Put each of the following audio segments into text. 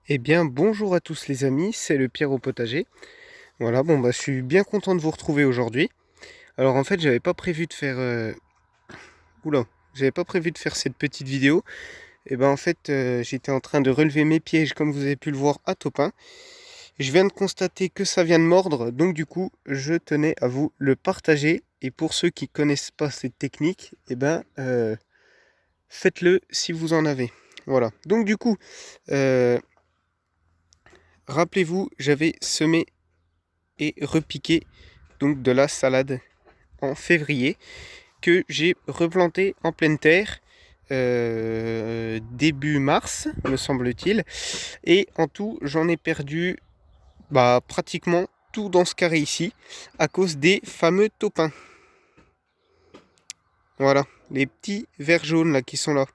Eh bien, bonjour à tous les amis, c'est le Pierre au potager. Voilà, bon bah je suis bien content de vous retrouver aujourd'hui. Alors en fait, j'avais pas prévu de faire oula, j'avais pas prévu de faire cette petite vidéo. Et ben en fait, j'étais en train de relever mes pièges comme vous avez pu le voir à Topin. Je viens de constater que ça vient de mordre, donc du coup, je tenais à vous le partager. Et pour ceux qui connaissent pas cette technique, eh ben faites-le si vous en avez. Voilà. Donc du coup, euh, rappelez-vous, j'avais semé et repiqué donc de la salade en février que j'ai replanté en pleine terre début mars me semble-t-il, et en tout j'en ai perdu pratiquement tout dans ce carré ici à cause des fameux taupins. Voilà, les petits vers jaunes là qui sont là,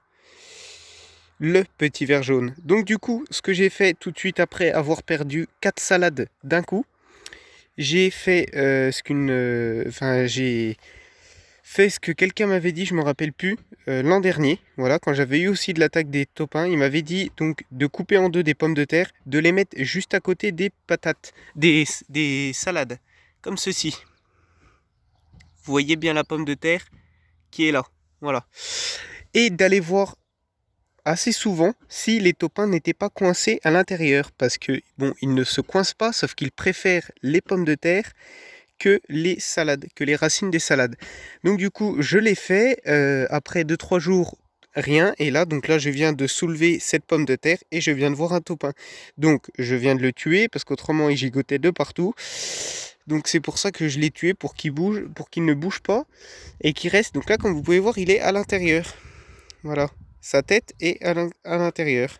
le petit vers jaune. Donc du coup, ce que j'ai fait tout de suite après avoir perdu 4 salades d'un coup, j'ai fait j'ai fait ce que quelqu'un m'avait dit, je me rappelle plus, l'an dernier. Voilà, quand j'avais eu aussi de l'attaque des taupins, il m'avait dit donc de couper en deux des pommes de terre, de les mettre juste à côté des patates, des salades, comme ceci. Vous voyez bien la pomme de terre qui est là. Voilà. Et d'aller voir assez souvent si les taupins n'étaient pas coincés à l'intérieur. Parce que, bon, ils ne se coincent pas, sauf qu'ils préfèrent les pommes de terre que les salades, que les racines des salades. Donc du coup, je l'ai fait. Après 2-3 jours, rien. Et là, donc là, je viens de soulever cette pomme de terre et je viens de voir un taupin. Donc, je viens de le tuer parce qu'autrement, il gigotait de partout. Donc c'est pour ça que je l'ai tué, pour qu'il bouge, pour qu'il ne bouge pas et qu'il reste. Donc là, comme vous pouvez voir, il est à l'intérieur. Voilà. Sa tête est à l'intérieur.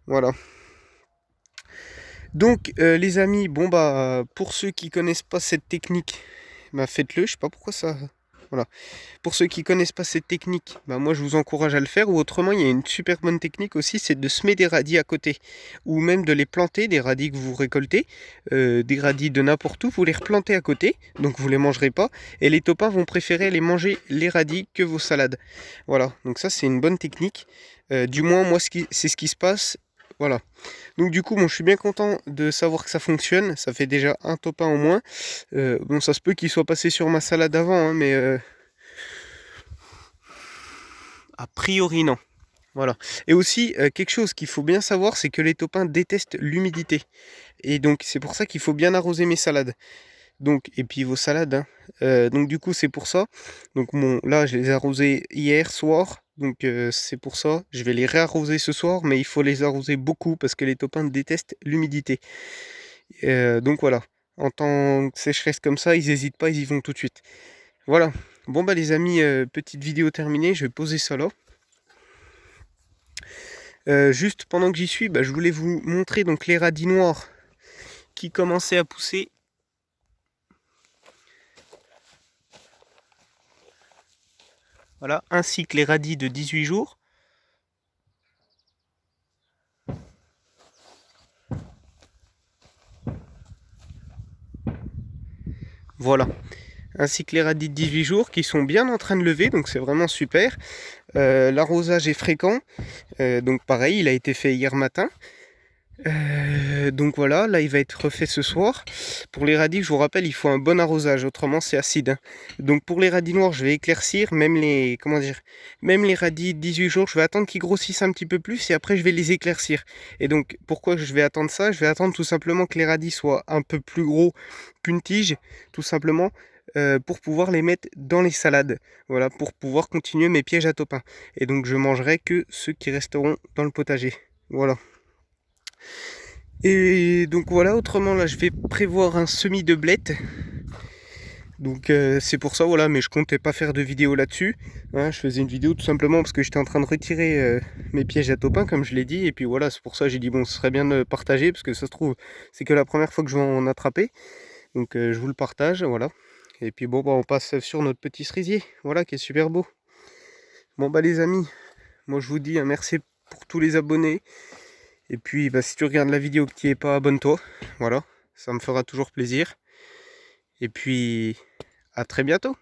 Voilà. Donc les amis, bon bah pour ceux qui connaissent pas cette technique, bah faites-le, je sais pas pourquoi ça. Voilà. Pour ceux qui connaissent pas cette technique, bah moi je vous encourage à le faire. Ou autrement, il y a une super bonne technique aussi, c'est de semer des radis à côté. Ou même de les planter, des radis que vous récoltez, des radis de n'importe où, vous les replantez à côté, donc vous les mangerez pas. Et les taupins vont préférer les manger les radis que vos salades. Voilà, donc ça c'est une bonne technique. Du moins moi c'est ce qui se passe. Voilà. Donc du coup, bon, je suis bien content de savoir que ça fonctionne. Ça fait déjà un taupin au moins. Bon, ça se peut qu'il soit passé sur ma salade avant, hein, mais a priori non. Voilà. Et aussi, quelque chose qu'il faut bien savoir, c'est que les taupins détestent l'humidité. Et donc c'est pour ça qu'il faut bien arroser mes salades. Donc, et puis vos salades, hein. Donc du coup, c'est pour ça. Donc bon, là, je les ai arrosés hier soir. Donc c'est pour ça. Je vais les réarroser ce soir, mais il faut les arroser beaucoup parce que les taupins détestent l'humidité. Donc voilà. En temps de sécheresse comme ça, ils n'hésitent pas, ils y vont tout de suite. Voilà. Bon bah les amis, petite vidéo terminée, je vais poser ça là. Juste pendant que j'y suis, bah, je voulais vous montrer donc les radis noirs qui commençaient à pousser. Voilà, ainsi que les radis de 18 jours. Voilà, ainsi que les radis de 18 jours qui sont bien en train de lever, donc c'est vraiment super. L'arrosage est fréquent, donc pareil, il a été fait hier matin. Donc voilà, là il va être refait ce soir. Pour les radis, je vous rappelle, il faut un bon arrosage, autrement c'est acide, hein. Donc pour les radis noirs, je vais éclaircir, même les, comment dire, même les radis de 18 jours, je vais attendre qu'ils grossissent un petit peu plus et après je vais les éclaircir. Et donc pourquoi je vais attendre ça? Je vais attendre tout simplement que les radis soient un peu plus gros qu'une tige, tout simplement. Pour pouvoir les mettre dans les salades, voilà, pour pouvoir continuer mes pièges à taupins. Et donc je mangerai que ceux qui resteront dans le potager. Voilà. Et donc voilà, autrement là je vais prévoir un semis de blettes. Donc c'est pour ça, voilà, mais je comptais pas faire de vidéo là-dessus, hein. Je faisais une vidéo tout simplement parce que j'étais en train de retirer mes pièges à taupins comme je l'ai dit. Et puis voilà, c'est pour ça que j'ai dit bon, ce serait bien de partager parce que ça se trouve c'est que la première fois que je vais en attraper. Donc je vous le partage, voilà. Et puis bon bah on passe sur notre petit cerisier, voilà, qui est super beau. Bon bah les amis, moi je vous dis un merci pour tous les abonnés. Et puis bah, si tu regardes la vidéo que tu n'y es pas, abonne-toi. Voilà, ça me fera toujours plaisir. Et puis à très bientôt.